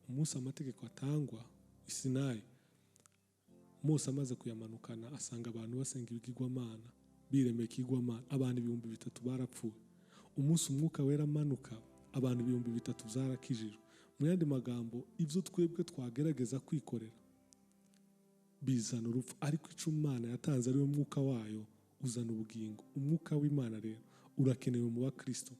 umunsi amategeko atangwa Isinayi, Mose amaze kuyamanukana asanga abantu basenga ibigirwamana, biremeye ikigwamana, abantu 3,000 barapfuye. Umunsi umwuka wera amanuka, abantu 3,000 zarakijijwe. Mu yandi magambo, ivyo twebwe twagerageza kwikorera bizana urupfu, ariko ico Imana yatanze ari we mwuka wayo uzana ubugingo. Umwuka w'Imana rero urakenewe mu bakristo.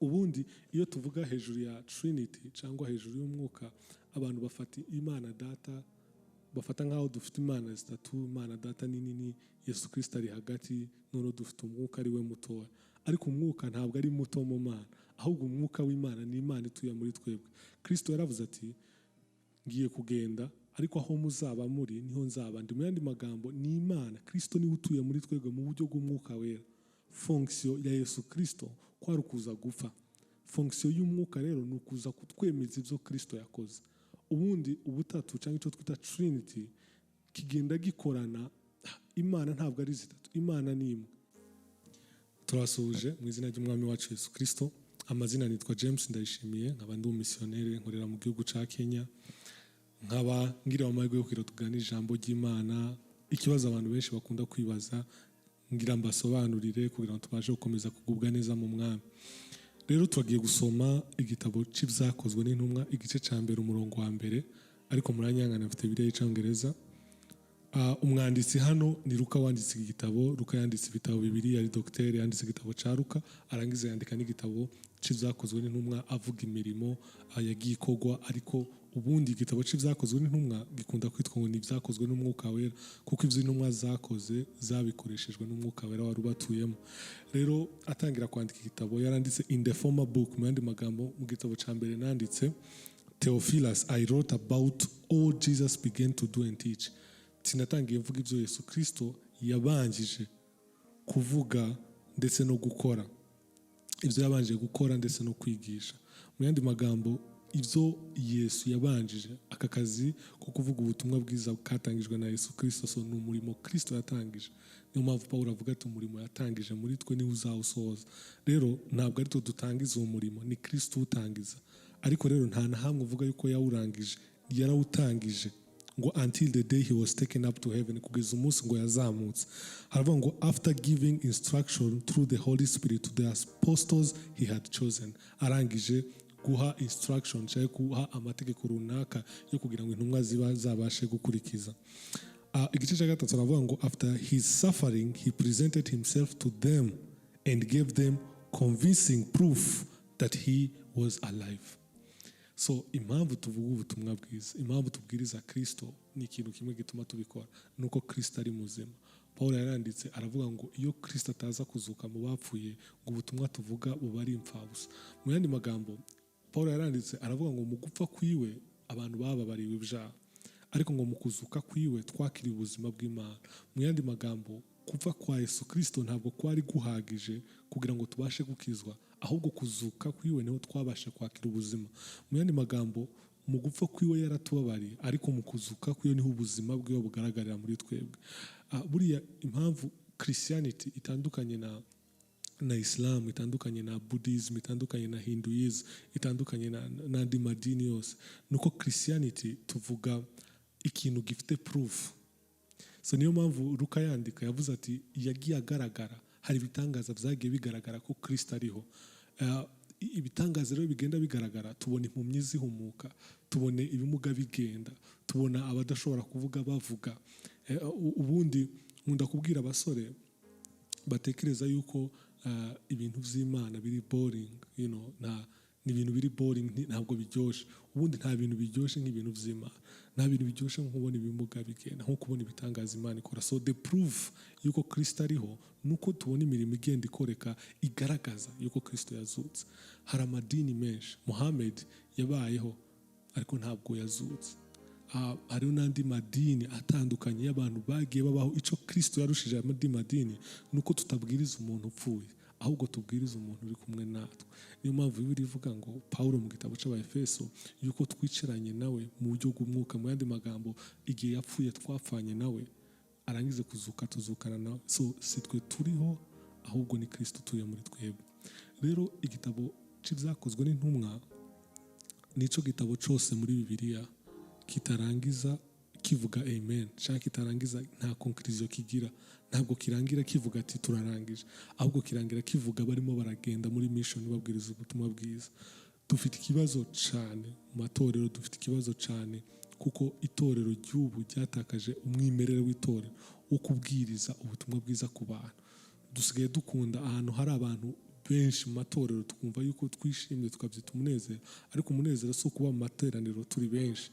Ubundi iyo tuvuga hejuru ya Trinity cyangwa hejuru y'umwuka, abantu bafata Imana Data, bafata nk'aho dufite Imana zitatu, Imana Data nini, Yesu Kristo ari hagati, none dufite umwuka ari we mutoya. Ariko umwuka ntabwo ari muto mu Mana, ahubwo umwuka w'Imana ni Imana ituye muri twebwe. Kristo yaravuze ati, ngiye kugenda, ariko aho muzaba muri niho nzaba ndi. Mu yandi magambo, ni Imana, Kristo niwe utuye muri twebwe mu buryo bw'umwuka wera. Fonction ya Yesu Kristo kwari ukuza gupfa. Fonction y'umwuka rero ni ukuza kutwemeza ibyo Kristo yakoze. Ubundi ubutatu cyangwa icyo twita Trinity kigenda gikorana. Imana ntabwo ari zitatu, Imana ni imwe. Turasuje mu izina ry'umwami wacu Yesu Kristo. Amazina nitwa James Ndayishimiye, nkaba ndi umissionnaire nkorera mu gihugu ca Kenya. Nkaba ngira amahirwe yo kwira tuganira ijambo ry'Imana. Ikibazo abantu benshi bakunda kwibaza, ngira mbasobanurire kugira ngo tubashe gukomeza kugubwa neza mu mwami. Rero turagiye gusoma igitabo cy'ibyakozwe n'intumwa, igice ca mbere umurongo wa mbere, ariko muranyangana mfite Bibiliya y'Icyongereza. Umwanditsi hano ni Luka wanditse igitabo. Luka yanditse ibitabo bibiri, ari docteur, yanditse igitabo ca Luka, arangiza yandika n'igitabo cy'ibyakozwe n'intumwa avuga imirimo yagiye ikorwa. Ariko ubundi igitabo cy'ibyakozwe n'intumwa gikunda kwitwa ngo ni ibyakozwe n'umwuka wera, kuko ivyo intumwa zakoze zabikoreshejwe n'umwuka wera wari ubatuyemo. Rero atangira kwandika igitabo yaranditse in the former book, mu yandi magambo mu gitabo ca mbere nanditse, Theophilus, I wrote about all Jesus began to do and teach. Sinatangiye mvuga ibyo Yesu Kristo yabanjije kuvuga ndetse no gukora, ibyo yabanje gukora ndetse no kwigisha. Mu yandi magambo, ibyo Yesu yabanjije, aka kazi ko kuvuga ubutumwa bwiza katangijwe na Yesu Kristo, so ni umurimo Kristo yatangije. Niyo mpamvu Pawulo avuga ati umurimo yatangije muri twe niwe uzawusohoza. Rero ntabwo ari twe dutangiza uwo murimo, ni Kristo utangiza. Ariko rero nta na hamwe uvuga yuko yawurangije, yarawutangije ngo until the day he was taken up to heaven, kugeza umunsi ngo yazamutse. Haravuga ngo after giving instruction through the Holy Spirit to the apostles he had chosen. Arangije guha instruction cyangwa guha amategeko runaka yo kugira ngo intumwa ziba zabashe gukurikiza. Igice cya gatatu aravuga ngo after his suffering he presented himself to them and gave them convincing proof that he was alive. So impamvu tuvuga ubutumwa bwiza, impamvu tubwiriza Kristo ni ikintu kimwe gituma tubikora, nuko Kristo ari muzima. Paulo yaranditse aravuga ngo iyo Kristo ataza kuzuka mu bapfuye, ngo ubutumwa tuvuga buba ari impfabusa. Mu yandi magambo, Paulo yaranditse aravuga ngo mu gupfa kwiwe abantu bababariwe ibyaha, ariko ngo mu kuzuka kwiwe twakiriye ubuzima bw'Imana. Mu yandi magambo, kupfa kwa Yesu Kristo ntabwo kwari guhagije kugira ngo tubashe gukizwa, ahubwo kuzuka kwiwe niho twabashe kwakira ubuzima. Mu yandi magambo, mu gupfa kwiwe yaratubabariye, ariko mu kuzuka kwiwe niho ubuzima bwiwe bugaragarira muri twebwe. Buriya impamvu Christianity itandukanye na Islam, itandukanye na Buddhism, itandukanye na Hinduism, itandukanye n'andi madini yose, nuko Christianity tuvuga ikintu gifite proof. So niyo mpamvu Luka yandika yavuze ati yagiye agaragara, hari ibitangaza byagiye bigaragara ko Kristo ariho. Ibitangaza rero bigenda bigaragara, tubona impumyi zihumuka, tubone ibimuga bigenda, tubona abadashobora kuvuga bavuga. Ubundi nkunda kubwira abasore batekereza yuko ibintu by'Imana biri boring, ni ibintu biri boring, ntabwo biryoshe. Ubundi nta bintu biryoshe nk'ibintu by'Imana, nta bintu biryoshe nko kubona ibimuga bigenda, nko kubona ibitangaza Imana ikora. So the proof yuko Kristo ariho nuko tubona imirimo igenda ikoreka igaragaza yuko Kristo yazutse. Hari amadini menshi, Muhammad yabayeho ariko ntabwo yazutse. Hariho n'andi madini atandukanye y'abantu bagiye babaho. Ico Kristo yarushije andi madini nuko tutabwiriza umuntu upfuye, ahubwo tubwiriza umuntu uri kumwe natwe. Niyo mpamvu Bibiliya ivuga ngo Paulo mu gitabo c'Abaefeso yuko twicaranye nawe mu buryo bw'umwuka. Mu yandi magambo, igihe yapfuye twapfanye nawe, arangize kuzuka tuzukana nawe. So si twe turiho, ahubwo ni Kristo utuye muri twebwe. Rero igitabo cy'ibyakozwe n'intumwa nico gitabo cyose muri Bibiliya kitarangiza kivuga amen cyangwa kitarangiza nta conclusion kigira. Ntabwo kirangira kivuga ati turarangije, ahubwo kirangira kivuga barimo baragenda muri mission babwiriza ubutumwa bwiza. Dufite ikibazo cyane mu matorero, dufite ikibazo cyane kuko itorero ry'ubu ryatakaje umwimerere w'itorero wo kubwiriza ubutumwa bwiza ku bantu. Dusigaye dukunda ahantu hari abantu benshi mu matorero, tukumva yuko twishimye tukabyita umunezero, ariko umunezero si ukuba mu materaniro turi benshi,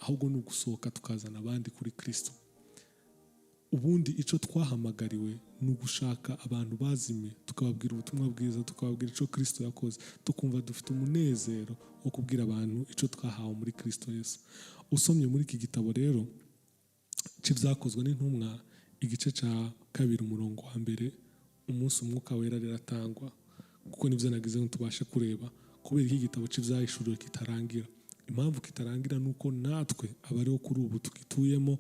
ahubwo ni ugusohoka tukazana abandi kuri Kristo. Ubundi icyo twahamagariwe ni ugushaka abantu bazimye, tukababwira ubutumwa bwiza, tukababwira icyo Kristo yakoze, tukumva dufite umunezero wo kubwira abantu icyo twahawe muri Kristo Yesu. Usomye muri iki gitabo rero cy'ibyakozwe n'intumwa, igice cya 2 umurongo wa 1, umunsi umwuka wera riratangwa, kuko nibyo nagize ngo tubashe kureba. Kubera iki gitabo cy'ibyahishuriwe kitarangira, impamvu kitarangira nuko natwe abariho kuri ubu tukituyemo,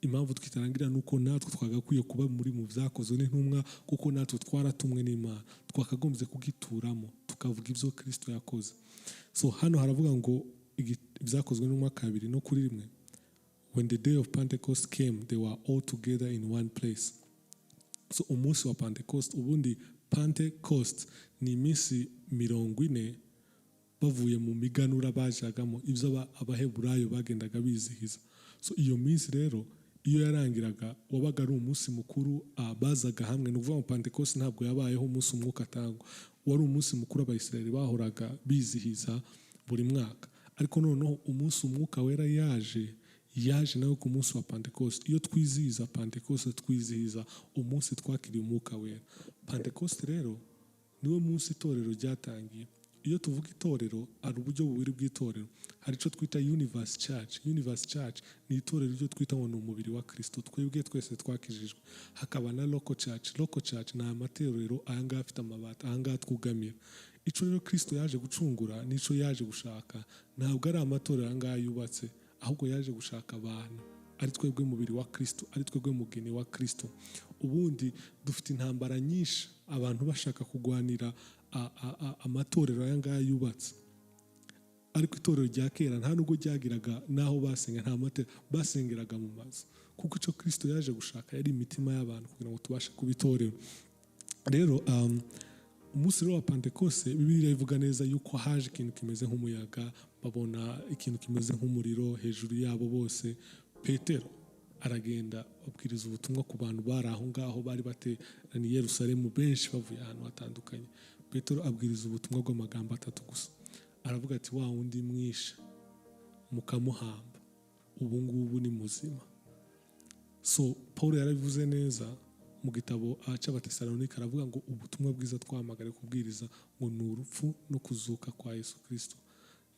impamvu twitarangira nuko natwe twagakwiye kuba muri mu byakozwe n'intumwa, kuko natwe twaratumwe n'Imana, twakagombye kugituramo tukavuga ibyo Kristo yakoze. So hano haravuga ngo ibyakozwe n'intumwa 2 no kuri 1, when the day of Pentecost came they were all together in one place. So umunsi wa Pentecost, ubundi Pentecost ni iminsi 40 bavuye mu miganura bajagamo, ibyo abaheburayo bagendaga bizihiza. So iyo minsi rero iyo yarangiraga wabaga ari umunsi mukuru, bazaga hamwe. Ni ukuvuga ngo Pentecost ntabwo yabayeho umunsi umwuka atangwa, wari umunsi mukuru Abayisiraheli bahoraga bizihiza buri mwaka. Ariko noneho umunsi umwuka wera yaje nawe ku munsi wa Pentecost. Iyo twizihiza Pentecost twizihiza umunsi twakiriye umwuka wera. Pentecost rero niwe munsi itorero ryatangiye. Iyo tuvuga itorero ari uburyo bubiri bw'itorero. Hari icyo twita Universe Church. Universe Church ni itorero ryo twita ngo ni umubiri wa Kristo, twebwe twese twakijijwe. Hakaba na Local Church. Local Church ni amatorero ayanga afite amabati, ayanga twugamira. Ico rero Kristo yaje gucungura, nico yaje gushaka. Ntabwo ari amatorero ayanga yubatse, ahubwo yaje gushaka abantu, ari twebwe mubiri wa Kristo, ari twebwe mugeni wa Kristo. Ubundi dufite intambara nyinshi, abantu bashaka kugwanira amatorero ayanga yubatse. Ariko itorero rya kera nta nubwo ryagiraga naho basenga, nta matera basengeraga mu mazu, kuko icyo Kristo yaje gushaka yari imitima y'abantu kugira ngo tubashe kuba itorero. Rero umunsi wa Pentecost Bibiliya ivuga neza yuko haje ikintu kimeze nk'umuyaga, babona ikintu kimeze nk'umuriro hejuru yabo bose. Petero aragenda abwiriza ubutumwa ku bantu bari aho ngaho, bari bateraniye Yerusalemu benshi bavuye ahantu hatandukanye. Petero abwiriza ubutumwa bw'amagambo 3 gusa, aravuga ati wa wundi mwishe mukamuhamba ubu ngubu ni muzima. So Paul yarabivuze neza mu gitabo cy'Abatesalonika, aravuga ngo ubutumwa bwiza twahamagare kubwiriza ngo ni urupfu no kuzuka kwa Yesu Kristo.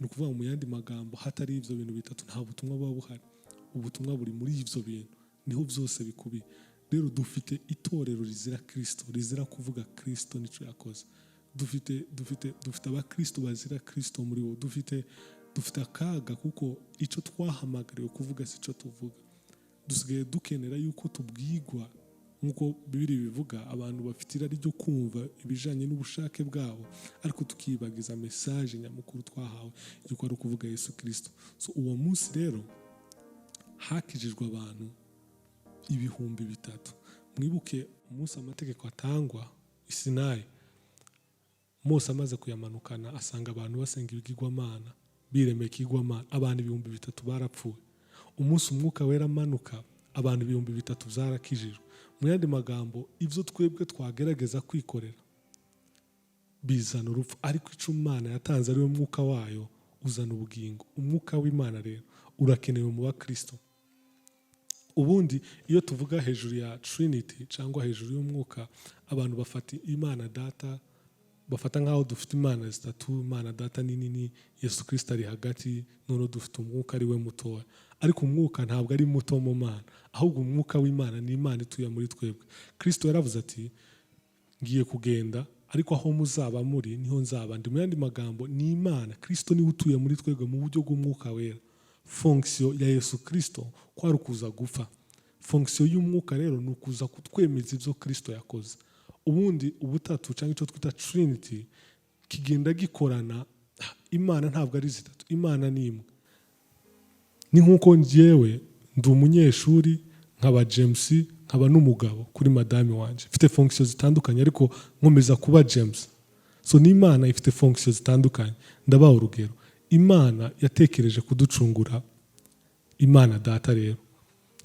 Ni ukuvuga mu yandi magambo, hatari ibyo bintu bitatu nta butumwa buba buhari. Ubutumwa buri muri ibyo bintu, niho byose bikubiye. Rero dufite itorero rizira Kristo, rizira kuvuga Kristo nico yakoze. Dufite abakristo bazira Kristo muri bo. Dufite akaga kuko icyo twahamagariwe kuvuga si cyo tuvuga. Dusigaye dukenera yuko tubwigwa nk'uko Bibiliya bivuga, abantu bafite irari ryo kumva ibijanye n'ubushake bwabo, ariko tukibagiza message nyamukuru twahawe yuko ari ukuvuga Yesu Kristo. So uwo munsi rero hakijijwe abantu 3,000. Mwibuke umunsi amategeko atangwa i Sinayi, Mose amaze kuyamanukana asanga abantu basenga ibigirwamana, biremeye ikigwamana, abantu 3,000 barapfuye. Umunsi umwuka wera amanuka, abantu 3,000 zarakijijwe. Mu yandi magambo, ibyo twebwe twagerageza kwikorera bizana urupfu, ariko icyo Imana yatanze ari we mwuka wayo uzana ubugingo. Umwuka w'Imana rero urakenewe mu bakristo. Ubundi iyo tuvuga hejuru ya Trinity cyangwa hejuru y'umwuka, abantu bafata Imana Data, bafata nk'aho dufite Imana zitatu, Imana Data ni nini, Yesu Kristo ari hagati, none dufite umwuka ari we mutoya. Ariko umwuka ntabwo ari muto mu Mana, ahubwo umwuka w'Imana ni Imana ituye muri twebwe. Kristo yaravuze ati ngiye kugenda, ariko aho muzaba muri niho nzaba ndi. Mu yandi magambo, ni Imana, Kristo niwe utuye muri twebwe mu buryo bw'umwuka wera. Fonction ya Yesu Kristo kwari ukuza gupfa. Fonction y'umwuka rero ni ukuza kutwemeza ibyo Kristo yakoze. Ubundi ubutatu cyangwa icyo twita Trinity kigenda gikorana imana ntabwo ari zitatu, imana ni imwe. Ni nk'uko njyewe ndi umunyeshuri, nkaba James, nkaba n'umugabo kuri madame wanje, mfite fonction zitandukanye ariko nkomeza kuba James. So n'imana ifite fonction zitandukanye. Ndabaha urugero, imana yatekereje kuducungura, imana data rero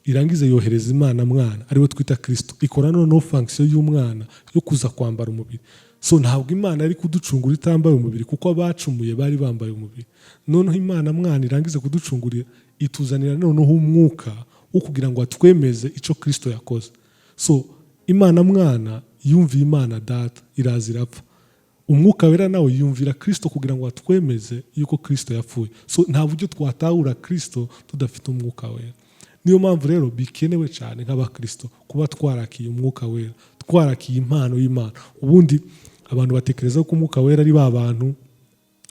irangiza yohereza imana mwana ariwe twita Kristo, ikora noneho fonction y'umwana yo kuza kwambara umubiri. So ntabwo imana ari kuducungura itambaye umubiri, kuko abacumuye bari bambaye umubiri. Noneho imana mwana irangiza kuducungurira, ituzanira noneho umwuka wo kugira ngo atwemeze icyo Kristo yakoze. So imana mwana yumviye imana data, iraza irapfa. Umwuka wera nawe yumvira Kristo kugira ngo atwemeze yuko Kristo yapfuye. So nta buryo twatahura Kristo tudafite umwuka wera. Niyo mpamvu rero bikenewe cyane nk'abakristo kuba twarakiye umwuka wera, twarakiye impano y'Imana. Ubundi abantu batekereza ko umwuka wera ari ba bantu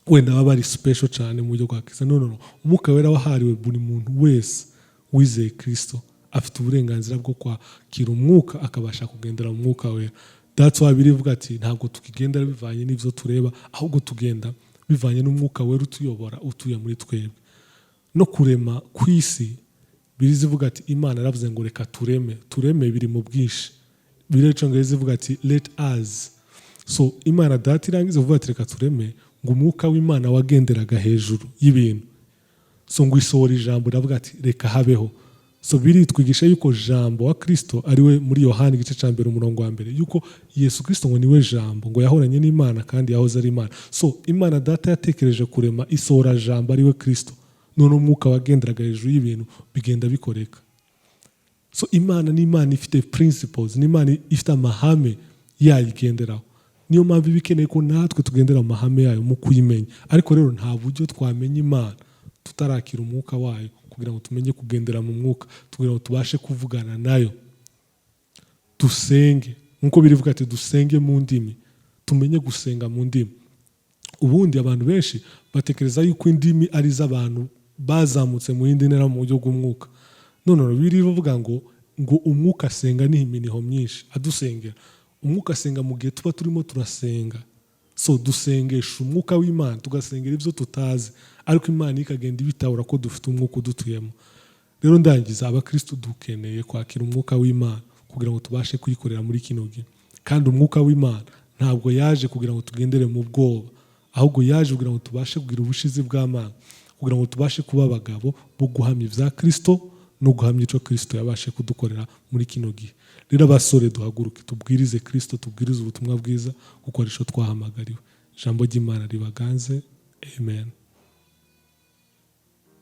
wenda baba ari special cyane mu buryo bwa Kristo. No. Umwuka wera wahariwe buri muntu wese wizeye Kristo, afite uburenganzira bwo kwakira umwuka akabasha kugendera mu mwuka wera. That's why birivuga ati ntabwo tukigendera bivanye n'ivyo tureba, ahubwo tugenda bivanye n'umwuka wera utuyobora, utuye muri twebwe. No kurema kw'isi birizivuga ati imana yaravuze ngo reka tureme biri mu bwinshi. Biriya cyongereza ivuga ati let us. So imana data irangiza kuvuga ati reka tureme, ngo umwuka w'imana wagenderaga hejuru y'ibintu. So ngo isohora ijambo iravuga ati reka habeho. So biritwigisha yuko jambo wa Kristo ariwe muri Yohana igice cya 1:1 yuko Yesu Kristo ngo niwe jambo, ngo yahoranye n'Imana kandi yahoze ari Imana. So imana data yatekereje kurema, isohora jambo ariwe Kristo. None umwuka wagenderaga hejuru y'ibintu bigenda bikoreka. So imana ni imana ifite principles, ni imana ifite amahame yayigenderaho. Niyo mpamvu bikeneye ko natwe tugendera mu mahame yayo mu kuyimenya. Ariko rero nta buryo twamenya imana tutarakira umwuka wayo kugira ngo tumenye kugendera mu mwuka, kugira ngo tubashe kuvugana nayo. Dusenge nkuko birivuga ati dusenge mu ndimi, tumenye gusenga mu ndimi. Ubundi abantu benshi batekereza yuko indimi ari z'abantu bazamutse mu yindi ntera mu buryo bw'umwuka. No, birivuga ngo umwuka asenga n'iminiho myinshi adusengera. Umwuka asenga mu gihe tuba turimo turasenga. So dusengesha umwuka w'Imana, tugasengera ibyo tutazi, ariko Imana ikagenda ibitahura ko dufite umwuka udutuyemo. Rero ndangiza, abakristo dukeneye kwakira umwuka w'Imana kugira ngo tubashe kuyikorera muri kino gihe. Kandi umwuka w'Imana ntabwo yaje kugira ngo tugendere mu bwoba, ahubwo yaje kugira ngo tubashe kugira ubushizi bw'Imana, kugira ngo tubashe kuba abagabo bo guhamya ibya Kristo no guhamya icyo Kristo yabashe kudukorera muri kino gihe. Rero abasore duhaguruke tubwirize Kristo, tubwirize ubutumwa bwiza kuko ari cyo twahamagariwe. Ijambo ry'Imana ribaganze. Amen.